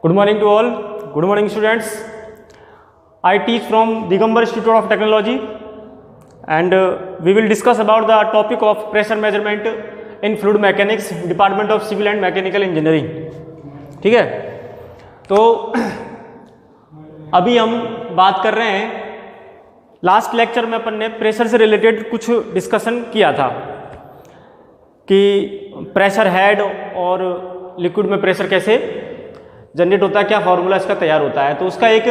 Good morning to all. Good morning, students. I teach from Digambar Institute of Technology, and we will discuss about the topic of pressure measurement in fluid mechanics, Department of Civil and Mechanical Engineering. ठीक है, तो अभी हम बात कर रहे हैं, last lecture में अपन ने प्रेशर से रिलेटेड कुछ डिस्कशन किया था कि प्रेशर हेड और लिक्विड में प्रेशर कैसे जनरेट होता है, क्या फॉर्मूला इसका तैयार होता है। तो उसका एक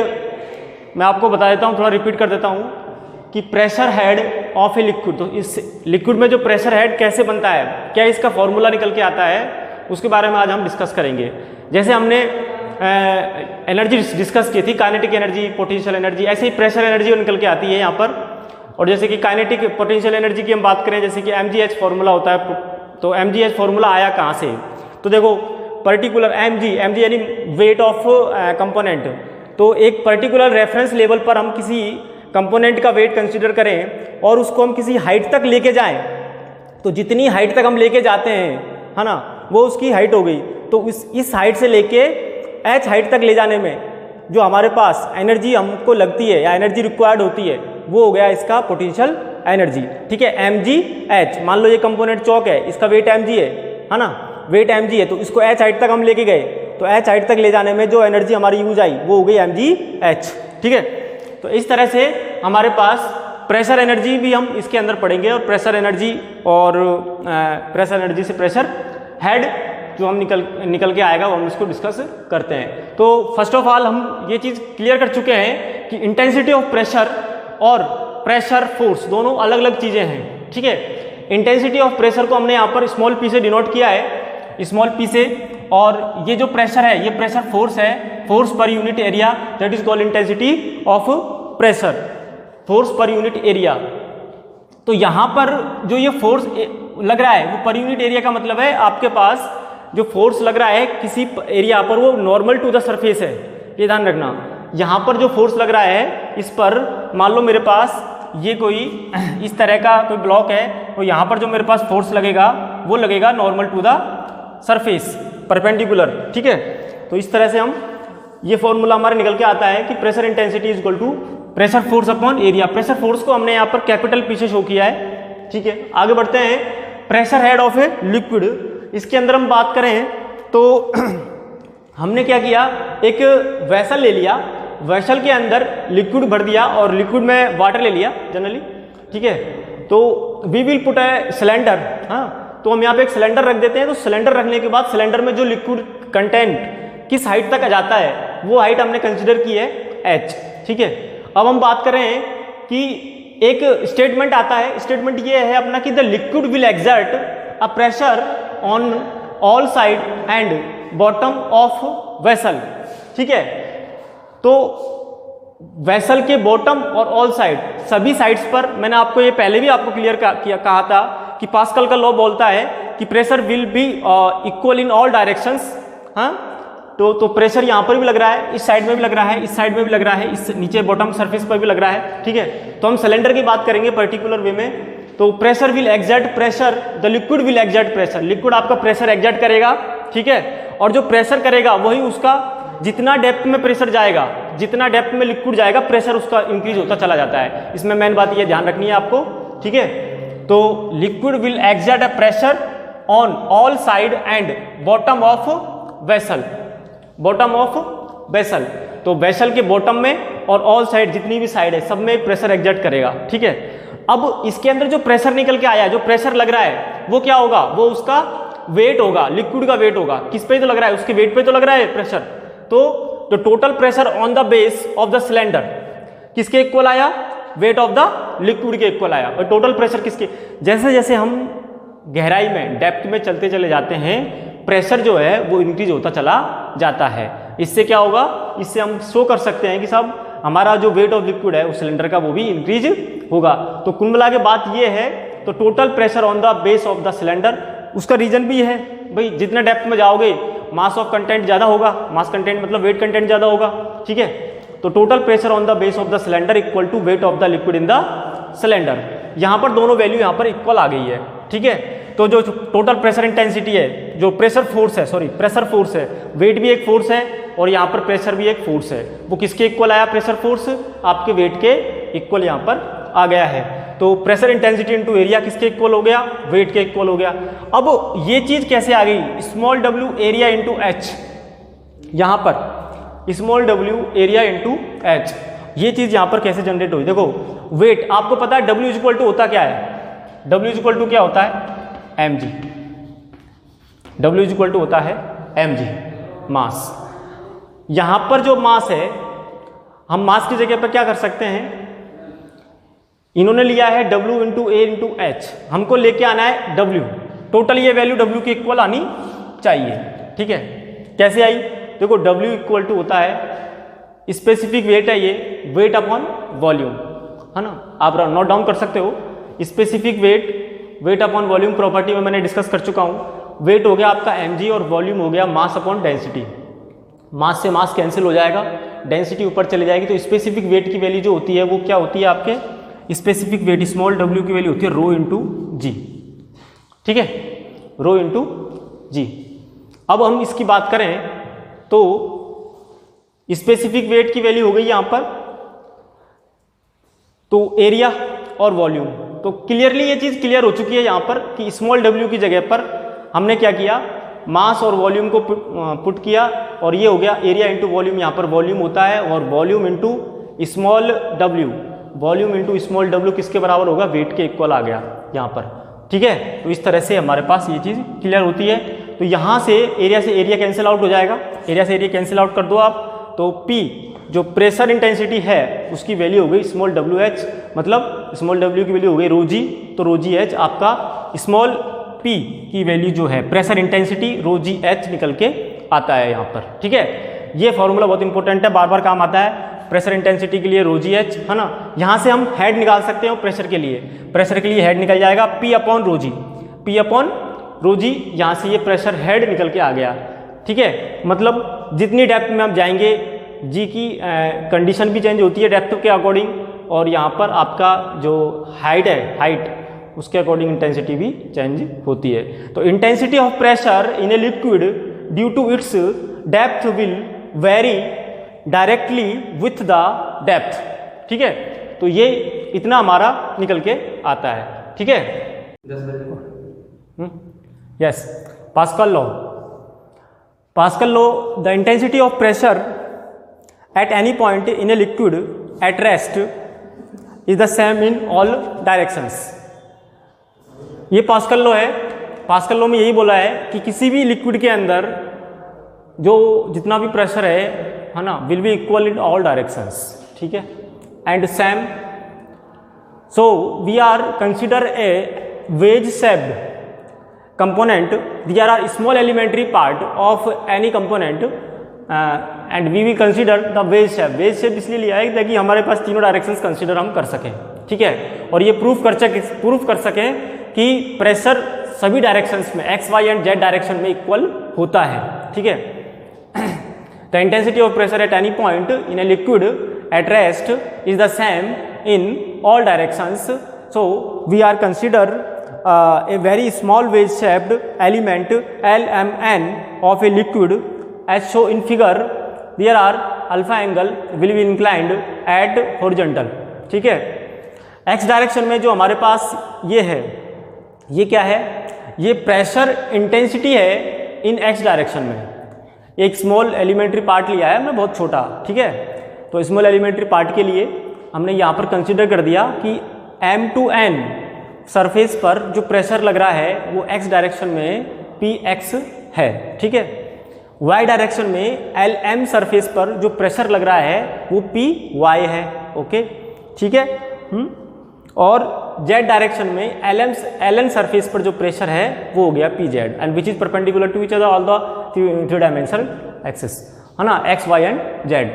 मैं आपको बता देता हूँ, थोड़ा रिपीट कर देता हूँ कि pressure head of a liquid, तो इस लिक्विड में जो प्रेशर हेड कैसे बनता है, क्या इसका फॉर्मूला निकल के आता है, उसके बारे में आज हम डिस्कस करेंगे। जैसे हमने एनर्जी डिस्कस की थी, काइनेटिक एनर्जी, पोटेंशियल एनर्जी, ऐसे ही प्रेशर एनर्जी निकल के आती है यहाँ पर। और जैसे कि काइनेटिक पोटेंशियल एनर्जी की हम बात करें, जैसे कि mgh फॉर्मूला होता है, तो mgh फॉर्मूला आया कहाँ से, तो देखो पर्टिकुलर mg यानी वेट ऑफ कंपोनेंट, तो एक पर्टिकुलर रेफरेंस लेवल पर हम किसी कंपोनेंट का वेट कंसीडर करें और उसको हम किसी हाइट तक लेके जाएं, तो जितनी हाइट तक हम लेके जाते हैं, है ना, वो उसकी हाइट हो गई। तो इस हाइट से लेके h हाइट तक ले जाने में जो हमारे पास एनर्जी हमको लगती है या एनर्जी रिक्वायर्ड होती है, वो हो गया इसका पोटेंशियल एनर्जी। ठीक है, mgh, मान लो ये कंपोनेंट चौक है, इसका वेट mg है ना, वेट mg है, तो इसको h हाइट तक हम लेके गए, तो h हाइट तक ले जाने में जो एनर्जी हमारी यूज आई वो हो गई mgh। ठीक है, तो इस तरह से हमारे पास प्रेशर एनर्जी भी हम इसके अंदर पढ़ेंगे, और प्रेशर एनर्जी और प्रेशर एनर्जी से प्रेशर हेड जो हम निकल के आएगा वो हम इसको डिस्कस करते हैं। तो फर्स्ट ऑफ ऑल हम ये चीज़ क्लियर कर चुके हैं कि इंटेंसिटी ऑफ प्रेशर और प्रेशर फोर्स दोनों अलग अलग चीज़ें हैं। ठीक है, इंटेंसिटी ऑफ प्रेशर को हमने यहाँ पर स्मॉल पी से डिनोट किया है, स्मॉल पी से, और ये जो प्रेशर है ये प्रेशर फोर्स है, force per unit area, that is called intensity of pressure, force per unit area. तो यहाँ पर जो ये फोर्स लग रहा है वो पर यूनिट एरिया का मतलब है आपके पास जो फोर्स लग रहा है किसी एरिया पर वो नॉर्मल टू द सरफेस है, ये ध्यान रखना। यहाँ पर जो फोर्स लग रहा है इस पर, मान लो मेरे पास ये कोई इस तरह का कोई ब्लॉक है, तो यहाँ पर जो मेरे पास फोर्स लगेगा वो लगेगा normal to the surface, perpendicular. ठीक है, तो इस तरह से हम ये फॉर्मूला हमारे निकल के आता है कि pressure intensity is equal to pressure force upon area. Pressure force को हमने यहाँ पर कैपिटल पी से शो किया है। ठीक है, आगे बढ़ते हैं। Pressure head of a liquid, इसके अंदर हम बात करें तो हमने क्या किया, एक वेसल ले लिया, वेसल के अंदर लिक्विड भर दिया और लिक्विड में वाटर ले लिया जनरली। ठीक है, तो we will put a cylinder, हाँ, तो हम यहाँ पे एक सिलेंडर रख देते हैं। तो सिलेंडर रखने के बाद सिलेंडर में जो लिक्विड कंटेंट किस हाइट तक आ जाता है वो हाइट हमने कंसिडर की है h। ठीक है, अब हम बात करें कि एक स्टेटमेंट आता है, स्टेटमेंट ये है अपना कि the liquid will exert a pressure on all side and bottom of vessel. ठीक है, तो वेसल के बॉटम और ऑल साइड, सभी साइड्स पर, मैंने आपको ये पहले भी आपको क्लियर कहा था कि पास्कल का लॉ बोलता है कि pressure will be equal in all directions. हाँ, तो प्रेशर यहाँ पर भी लग रहा है, इस साइड में भी लग रहा है, इस साइड में भी लग रहा है, इस नीचे बॉटम सरफेस पर भी लग रहा है। ठीक है, तो हम सिलेंडर की बात करेंगे पर्टिकुलर वे में। तो pressure will exert pressure, the liquid will exert pressure, liquid आपका प्रेशर एक्सर्ट करेगा। ठीक है, और जो प्रेशर करेगा वही उसका, जितना डेप्थ में प्रेशर जाएगा, जितना डेप्थ में लिक्विड जाएगा, प्रेशर उसका इंक्रीज होता चला जाता है। इसमें मेन बात ये ध्यान रखनी है आपको। ठीक है, तो liquid will exert a pressure on all side and bottom of vessel, bottom of vessel, तो वेसल के बॉटम में और ऑल साइड जितनी भी साइड है सब में प्रेशर एक्सर्ट करेगा। ठीक है, अब इसके अंदर जो प्रेशर निकल के आया, जो प्रेशर लग रहा है वो क्या होगा, वो उसका वेट होगा, लिक्विड का वेट होगा। किस पे तो लग रहा है, उसके वेट पे तो लग रहा है प्रेशर। तो total pressure on the base of the cylinder किसके इक्वल आया, वेट ऑफ द लिक्विड के इक्वल आया। और टोटल प्रेशर किसके, जैसे जैसे हम गहराई में, डेप्थ में चलते चले जाते हैं, प्रेशर जो है वो इंक्रीज होता चला जाता है। इससे क्या होगा, इससे हम शो कर सकते हैं कि साहब हमारा जो वेट ऑफ लिक्विड है उस सिलेंडर का वो भी इंक्रीज होगा। तो कुल मिला के बात ये है, तो total pressure on the base of the cylinder, उसका रीजन भी है भाई, जितना डेप्थ में जाओगे मास ऑफ कंटेंट ज़्यादा होगा, मास कंटेंट मतलब वेट कंटेंट ज़्यादा होगा। ठीक है, तो total pressure on the base of the cylinder equal to weight of the liquid in the cylinder. यहाँ पर दोनों वैल्यू यहाँ पर इक्वल आ गई है। ठीक है, तो जो टोटल प्रेशर इंटेंसिटी है, जो प्रेशर फोर्स है, सॉरी प्रेशर फोर्स है, वेट भी एक फोर्स है, और यहाँ पर प्रेशर भी एक फोर्स है। वो किसके इक्वल आया प्रेशर फोर्स? आपके वेट के इक्वल यहाँ पर आ गया है। तो प्रेशर इंटेंसिटी इनटू एरिया किसके इक्वल हो गया? वेट के इक्वल हो गया। अब ये चीज कैसे आ गई? Small w area into H, यहाँ पर small w area into H, ये चीज यहाँ पर कैसे जनरेट हुई? देखो वेट आपको पता है w इक्वल टू होता क्या है? w इक्वल टू क्या होता है? mg। w इक्वल टू होता है mg, मास। यहाँ पर जो मास है, हम मास की जगह पर क्या कर सकते हैं? इन्होंने लिया है w इंटू ए इंटू एच, हमको लेके आना है w। टोटल ये वैल्यू w की इक्वल आनी चाहिए, ठीक है। कैसे आई? देखो w इक्वल टू होता है स्पेसिफिक वेट है ये, वेट अपॉन वॉल्यूम, है ना। आप नोट डाउन कर सकते हो। Specific weight upon volume property में मैंने डिस्कस कर चुका हूँ। वेट हो गया आपका mg और वॉल्यूम हो गया मास अपॉन डेंसिटी। मास से मास कैंसिल हो जाएगा, डेंसिटी ऊपर चली जाएगी, तो स्पेसिफिक वेट की वैल्यू जो होती है वो क्या होती है? आपके स्पेसिफिक वेट स्मॉल w की वैल्यू होती है रो इंटू जी, ठीक है, रो इंटू जी। अब हम इसकी बात करें तो स्पेसिफिक वेट की वैल्यू हो गई यहां पर, तो एरिया और वॉल्यूम। तो क्लियरली ये चीज क्लियर हो चुकी है यहां पर कि स्मॉल w की जगह पर हमने क्या किया? मास और वॉल्यूम को पुट किया, और ये हो गया एरिया इंटू वॉल्यूम। यहाँ पर वॉल्यूम होता है और volume into small w, volume into small w किसके बराबर होगा? वेट के इक्वल आ गया यहाँ पर, ठीक है। तो इस तरह से हमारे पास ये चीज़ क्लियर होती है। तो यहाँ से एरिया कैंसिल आउट हो जाएगा, एरिया से एरिया कैंसिल आउट कर दो आप, तो P जो प्रेशर इंटेंसिटी है उसकी वैल्यू हो गई स्मॉल WH, मतलब स्मॉल w की वैल्यू हो गई रो जी, तो रो जी एच आपका स्मॉल P की वैल्यू जो है प्रेशर इंटेंसिटी रो जी एच निकल के आता है यहाँ पर, ठीक है। ये फॉर्मूला बहुत इंपॉर्टेंट है, बार बार काम आता है। प्रेशर इंटेंसिटी के लिए रो जी एच, है ना। यहाँ से हम हेड निकाल सकते हो प्रेशर के लिए, प्रेशर के लिए हेड निकल जाएगा P अपॉन रो जी, P अपॉन रो जी। यहाँ से ये प्रेशर हेड निकल के आ गया, ठीक है। मतलब जितनी डेप्थ में आप जाएंगे जी की कंडीशन भी चेंज होती है डेप्थ के अकॉर्डिंग, और यहाँ पर आपका जो हाइट है, हाइट उसके अकॉर्डिंग इंटेंसिटी भी चेंज होती है। तो intensity of pressure in a liquid due to its depth will vary directly with the depth, ठीक है। तो ये इतना हमारा निकल के आता है, ठीक है। Yes, pascal law, pascal law, the intensity of pressure at any point in a liquid at rest is the same in all directions. ये पास्कल लॉ है। पास्कल लॉ में यही बोला है कि किसी भी लिक्विड के अंदर जो जितना भी प्रेशर है ना, will be equal in all directions, ठीक है, and same. So we are consider a wedge shaped component, there are small elementary part of any component and we will consider the wedge shape। wedge shape इसलिए लिया है ताकि हमारे पास तीनों directions consider हम कर सकें, ठीक है। और ये प्रूफ कर सकें कि प्रेशर सभी डायरेक्शंस में x, y and z direction में इक्वल होता है, ठीक है। The intensity of pressure at any point in a liquid at rest is the same in all directions. So we are consider a very small wedge shaped element LMN of a liquid as shown in figure, there are alpha angle will be inclined at horizontal, ठीक है। x direction में जो हमारे पास ये है, ये क्या है? ये प्रेशर इंटेंसिटी है इन x डायरेक्शन में। एक स्मॉल एलिमेंट्री पार्ट लिया है हमने, बहुत छोटा, ठीक है। तो स्मॉल एलिमेंट्री पार्ट के लिए हमने यहाँ पर कंसिडर कर दिया कि M2N सरफेस पर जो प्रेशर लग रहा है वो x डायरेक्शन में Px है, ठीक है। y डायरेक्शन में LM सरफेस पर जो प्रेशर लग रहा है वो Py है, ओके, ठीक है। और z डायरेक्शन में Ln सरफेस पर जो प्रेशर है वो हो गया Pz and which is perpendicular to each other all the three dimensional axis, है ना, x, y एंड z।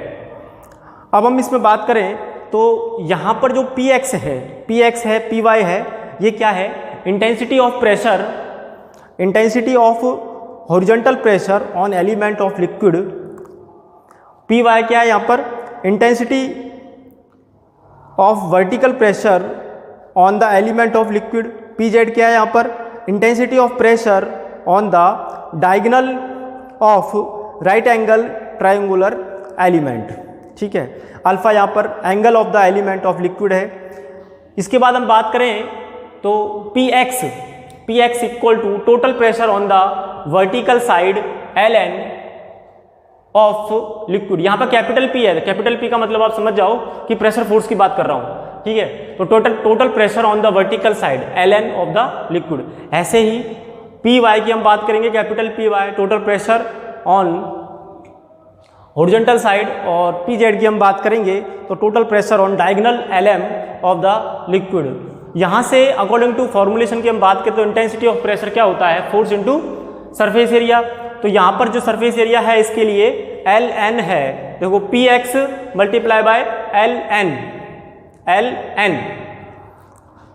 अब हम इसमें बात करें तो यहाँ पर जो Px है, Py है, ये क्या है? Intensity of pressure, intensity of horizontal pressure on element of liquid. Py क्या है यहाँ पर? Intensity of vertical pressure on the element of liquid. Pz क्या है यहाँ पर? Intensity of pressure on the diagonal of right angle triangular element, ठीक है। अल्फा यहाँ पर angle of the element of liquid है। इसके बाद हम बात करें तो Px equal to total pressure on the vertical side Ln of liquid. यहाँ पर कैपिटल P है, कैपिटल P का मतलब आप समझ जाओ कि प्रेशर फोर्स की बात कर रहा हूँ, ठीक है। तो total pressure on the vertical side Ln of the liquid. ऐसे ही Py की हम बात करेंगे, capital Py total pressure on horizontal side, और Pz की हम बात करेंगे तो total pressure on diagonal Lm of the liquid. यहाँ से अकॉर्डिंग टू फॉर्मुलेशन की हम बात करें तो इंटेंसिटी ऑफ प्रेशर क्या होता है, फोर्स इनटू सरफेस एरिया। तो यहाँ पर जो सरफेस एरिया है इसके लिए Ln है, देखो Px multiply by Ln,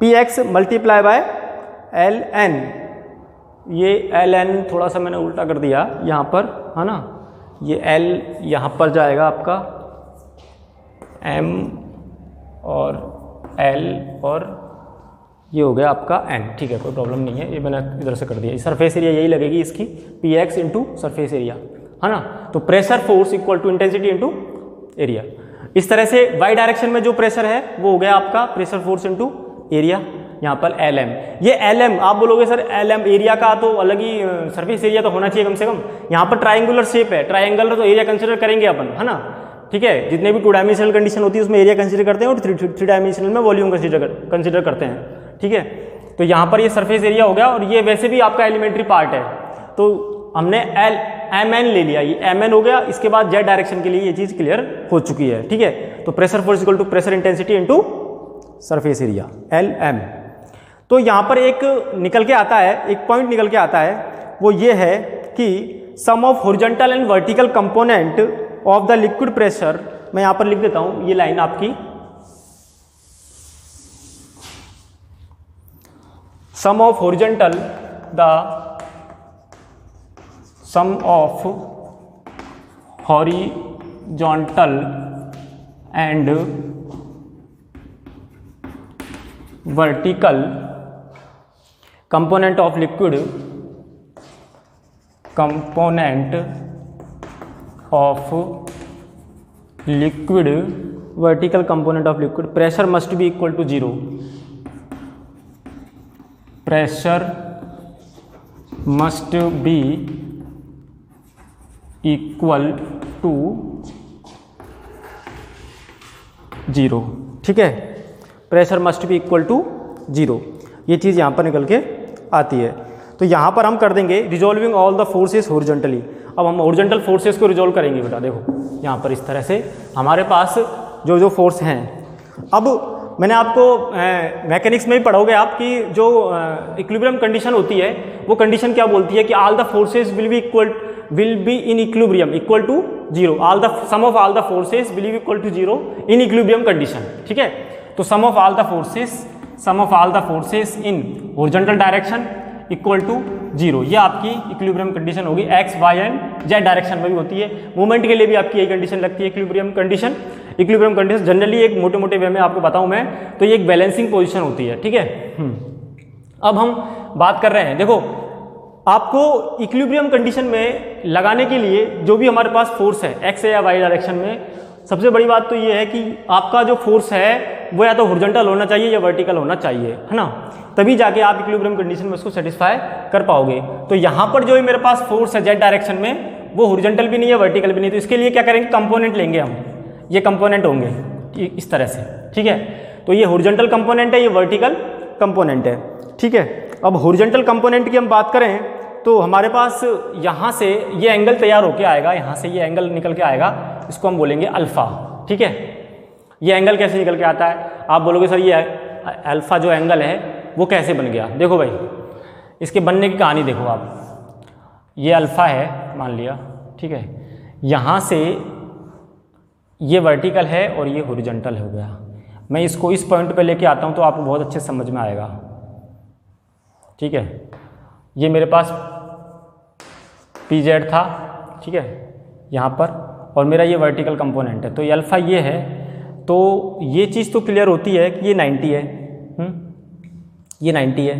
Px multiply by Ln। ये Ln थोड़ा सा मैंने उल्टा कर दिया यहाँ पर, है ना, ये L यहाँ पर जाएगा आपका M और L और ये हो गया आपका N, ठीक है, कोई प्रॉब्लम नहीं है, ये मैंने इधर से कर दिया। सरफेस एरिया यही लगेगी इसकी, Px इंटू सरफेस एरिया, है ना। तो pressure force equal to intensity into area. इस तरह से वाई डायरेक्शन में जो प्रेशर है वो हो गया आपका प्रेशर फोर्स इंटू एरिया, यहाँ पर Lm। ये Lm आप बोलोगे सर Lm एरिया का तो अलग ही सरफेस एरिया तो होना चाहिए कम से कम। यहाँ पर ट्राइंगुलर शेप है, ट्राइंगल तो एरिया कंसिडर करेंगे अपन, है ना, ठीक है। जितने भी 2 डायमेंशनल कंडीशन होती है उसमें एरिया कंसिडर करते हैं और 3 डायमेंशनल में वॉल्यूम कंसिडर करते हैं, ठीक है। तो यहाँ पर ये सरफेस एरिया हो गया, और ये वैसे भी आपका एलिमेंट्री पार्ट है, तो हमने Mn ले लिया, ये Mn हो गया। इसके बाद जेड डायरेक्शन के लिए ये चीज़ क्लियर हो चुकी है, ठीक है। तो pressure force equal to pressure intensity into surface area Lm। तो यहाँ पर एक निकल के आता है, एक पॉइंट निकल के आता है, वो ये है कि sum of horizontal and vertical component of the liquid pressure. मैं यहाँ पर लिख देता हूँ ये लाइन आपकी, sum of horizontal and vertical component of liquid vertical component of liquid pressure must be equal to 0, pressure must be equal to 0, ठीक है। Pressure must be equal to 0, ये चीज़ यहाँ पर निकल के आती है। तो यहाँ पर हम कर देंगे resolving all the forces horizontally. अब हम हॉरिजॉन्टल फोर्सेस को रिजॉल्व करेंगे बेटा, देखो यहाँ पर इस तरह से हमारे पास जो फोर्स हैं। अब मैंने आपको मैकेनिक्स में ही पढ़ोगे आप कि जो इक्विलिब्रियम कंडीशन होती है वो कंडीशन क्या बोलती है कि all the forces will be in equilibrium equal to 0, all the sum of all the forces will be equal to 0 in equilibrium condition, ठीक है। तो sum of all the forces in horizontal direction equal to 0, ये आपकी equilibrium condition होगी। X Y and Z direction में भी होती है, मूवमेंट के लिए भी आपकी यही कंडीशन लगती है equilibrium condition. Equilibrium condition generally एक मोटे मोटे वे में आपको बताऊं मैं, तो ये एक बैलेंसिंग पोजीशन होती है, ठीक है। अब हम बात कर रहे हैं, देखो आपको इक्विलिब्रियम कंडीशन में लगाने के लिए जो भी हमारे पास फोर्स है एक्स या वाई डायरेक्शन में, सबसे बड़ी बात तो ये है कि आपका जो फोर्स है वो या तो हॉरिजॉन्टल होना चाहिए या वर्टिकल होना चाहिए, है ना, तभी जाके आप इक्विलिब्रियम कंडीशन में उसको सेटिस्फाई कर पाओगे। तो यहाँ पर जो मेरे पास फोर्स है जेड डायरेक्शन में वो हॉरिजॉन्टल भी नहीं है वर्टिकल भी नहीं, तो इसके लिए क्या करेंगे, कंपोनेंट लेंगे हम, ये कंपोनेंट होंगे इस तरह से, ठीक है। तो ये हॉरिजॉन्टल कंपोनेंट है, ये वर्टिकल कंपोनेंट है, ठीक है। अब हॉरिजॉन्टल कंपोनेंट की हम बात करें तो हमारे पास यहाँ से ये एंगल तैयार होके आएगा, यहाँ से ये एंगल निकल के आएगा, इसको हम बोलेंगे अल्फा, ठीक है। ये एंगल कैसे निकल के आता है, आप बोलोगे सर ये अल्फा जो एंगल है वो कैसे बन गया। देखो भाई इसके बनने की कहानी देखो आप, ये अल्फा है मान लिया, ठीक है, यहाँ से ये वर्टिकल है और ये हॉरिजॉन्टल हो गया। मैं इसको इस पॉइंट पे लेके आता हूँ तो आपको बहुत अच्छे समझ में आएगा, ठीक है। ये मेरे पास PZ था, ठीक है, यहाँ पर, और मेरा ये वर्टिकल कंपोनेंट है, तो ये अल्फा ये है। तो ये चीज़ तो क्लियर होती है कि ये 90 है, ये 90 है,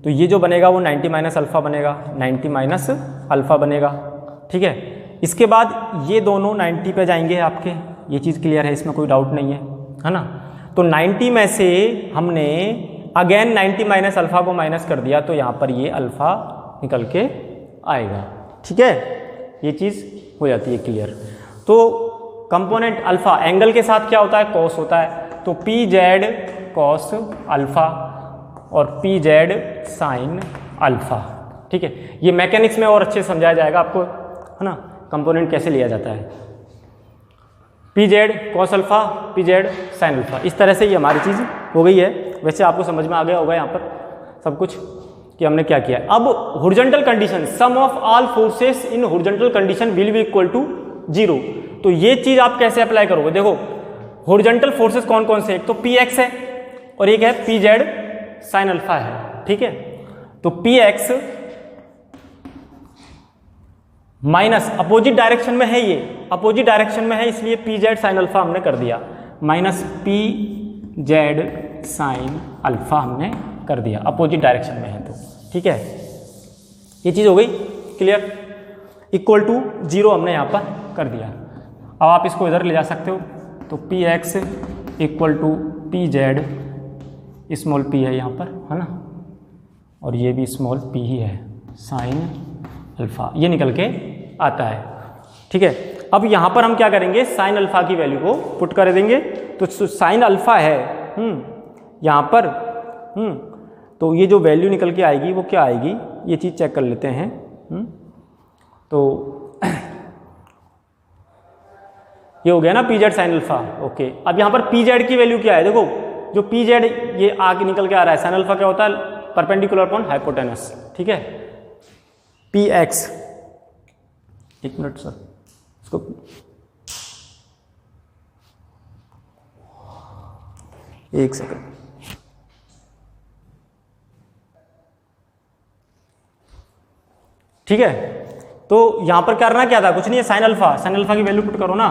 तो ये जो बनेगा वो 90 माइनस अल्फ़ा बनेगा, 90 माइनस अल्फ़ा बनेगा, ठीक है। इसके बाद ये दोनों 90 पे जाएंगे आपके, ये चीज़ क्लियर है, इसमें कोई डाउट नहीं है ना। तो 90 में से हमने अगेन 90 माइनस अल्फ़ा को माइनस कर दिया, तो यहाँ पर ये अल्फ़ा निकल के आएगा। ठीक है, ये चीज़ हो जाती है क्लियर। तो कंपोनेंट अल्फ़ा एंगल के साथ क्या होता है, कॉस होता है, तो पी जेड कॉस अल्फ़ा और पी जेड साइन अल्फ़ा। ठीक है, ये मैकेनिक्स में और अच्छे से समझाया जाएगा आपको, है ना, कंपोनेंट कैसे लिया जाता है। P Z cos alpha, P Z sine alpha, इस तरह से ये हमारी चीज़ हो गई है। वैसे आपको समझ में आ गया होगा यहाँ पर सब कुछ कि हमने क्या किया। अब horizontal condition, sum of all forces in horizontal condition will be equal to 0। तो ये चीज़ आप कैसे अप्लाई करोगे, देखो हॉरिजॉन्टल फोर्सेस कौन कौन से, एक तो पी एक्स है और एक है पी जेड साइन अल्फ़ा है। ठीक है, तो P x minus opposite direction में है, ये अपोजिट डायरेक्शन में है, इसलिए पी जेड साइन अल्फ़ा हमने कर दिया, minus P Z sine alpha हमने कर दिया, अपोजिट डायरेक्शन में है तो। ठीक है, ये चीज़ हो गई क्लियर। इक्वल टू 0 हमने यहाँ पर कर दिया। अब आप इसको इधर ले जा सकते हो, तो P X equal to P Z, small P है यहाँ पर, है ना, और ये भी स्मॉल पी ही है, साइन अल्फ़ा, ये निकल के आता है। ठीक है, अब यहाँ पर हम क्या करेंगे, साइन अल्फ़ा की वैल्यू को पुट कर देंगे। तो साइन अल्फ़ा है यहाँ पर, तो ये जो वैल्यू निकल के आएगी वो क्या आएगी, ये चीज़ चेक कर लेते हैं। तो ये हो गया ना P Z sine alpha. Okay, अब यहाँ पर पी जेड की वैल्यू क्या है, देखो जो पी जेड ये आगे निकल के आ रहा है, साइन अल्फ़ा क्या होता है, परपेंडिकुलर अपॉन हाइपोटेनस। ठीक है, पी एक्स, एक मिनट सर, इसको एक सेकंड, ठीक है। तो यहां पर करना क्या था, कुछ नहीं है, साइन अल्फा की वैल्यू पुट करो ना,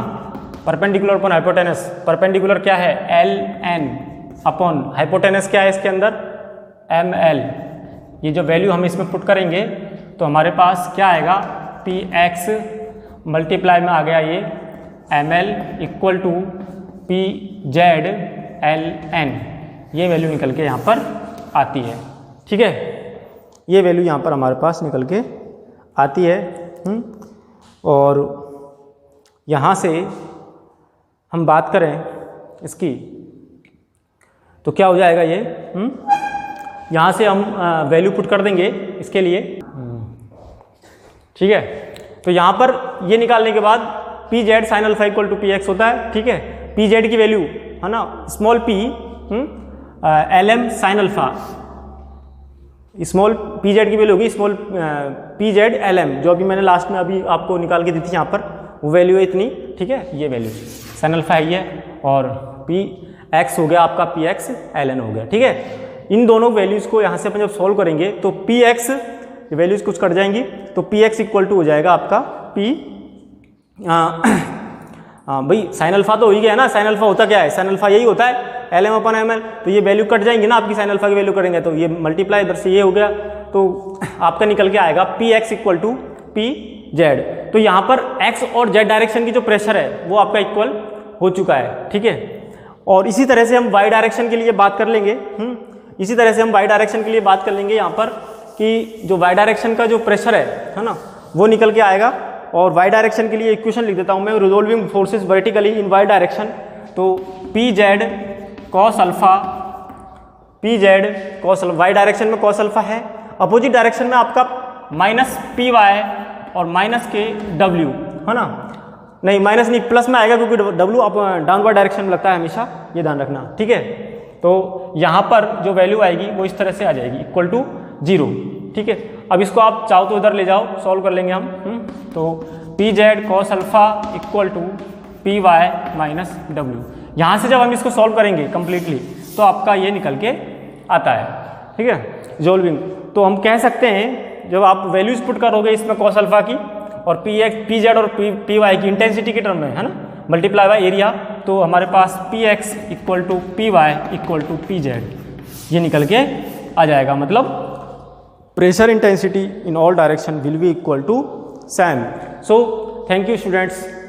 परपेंडिकुलर अपॉन हाइपोटेनस। परपेंडिकुलर क्या है, एल एन अपॉन हाइपोटेनस क्या है इसके अंदर, एम एल। ये जो वैल्यू हम इसमें पुट करेंगे तो हमारे पास क्या आएगा, पी एक्स मल्टीप्लाई में आ गया ये M L equal to P Z L N, ये वैल्यू निकल के यहाँ पर आती है। ठीक है, ये वैल्यू यहाँ पर हमारे पास निकल के आती है। और यहाँ से हम बात करें इसकी तो क्या हो जाएगा ये, यहाँ से हम वैल्यू पुट कर देंगे इसके लिए। ठीक है, तो यहाँ पर ये निकालने के बाद P Z sine alpha equal to P X होता है। ठीक है, पी जेड की वैल्यू है ना, small P L M sine alpha, small P Z की वैल्यू होगी small P Z L M, जो अभी मैंने लास्ट में अभी आपको निकाल के दी थी यहाँ पर, वो वैल्यू है इतनी। ठीक है, ये वैल्यू साइन अल्फा है ये, और पी एक्स हो गया आपका पी एक्स एल एन हो गया। ठीक है, इन दोनों वैल्यूज़ को यहाँ से अपन जब सॉल्व करेंगे तो पी एक्स वैल्यूज़ कुछ कट जाएंगी, तो पी एक्स इक्वल टू हो जाएगा आपका पी, भाई साइन अल्फा तो हो ही गया ना, साइन अल्फा होता क्या है, साइन अल्फा यही होता है L M upon M L, तो ये वैल्यू कट जाएंगी ना आपकी, साइन अल्फा की वैल्यू करेंगे तो ये मल्टीप्लाई इधर से ये हो गया, तो आपका निकल के आएगा P X equal to P Z. तो यहाँ पर एक्स और जेड डायरेक्शन की जो प्रेशर है वो आपका इक्वल हो चुका है। ठीक है, और इसी तरह से हम वाई डायरेक्शन के लिए बात कर लेंगे। इसी तरह से हम वाई डायरेक्शन के लिए बात कर लेंगे यहाँ पर कि जो वाई डायरेक्शन का जो प्रेशर है ना, वो निकल के आएगा। और वाई डायरेक्शन के लिए इक्वेशन लिख देता हूँ मैं, resolving forces vertically in Y direction, तो P Z cos alpha, P Z cos alpha, Y direction में कॉस अल्फा है, अपोजिट डायरेक्शन में आपका माइनस पी वाई और माइनस के डब्ल्यू, है ना, नहीं माइनस नहीं प्लस में आएगा क्योंकि डब्ल्यू आप डाउनवर्ड डायरेक्शन में लगता है हमेशा, ये ध्यान रखना। ठीक है, तो यहाँ पर जो वैल्यू आएगी वो इस तरह से आ जाएगी इक्वल टू 0। ठीक है, अब इसको आप चाहो तो इधर ले जाओ, सॉल्व कर लेंगे हम। तो P Z cos alpha equal to P Y minus W, यहाँ से जब हम इसको सॉल्व करेंगे कंप्लीटली तो आपका ये निकल के आता है। ठीक है, रिजोल्विंग, तो हम कह सकते हैं जब आप वैल्यूज पुट करोगे इसमें कॉस अल्फा की और पी जेड और पी वाई की इंटेंसिटी के टर्म में, है ना, मल्टीप्लाई बाय एरिया, तो हमारे पास P X equal to P Y equal to P Z, ये निकल के आ जाएगा। मतलब pressure intensity in all direction will be equal to same. So thank you students.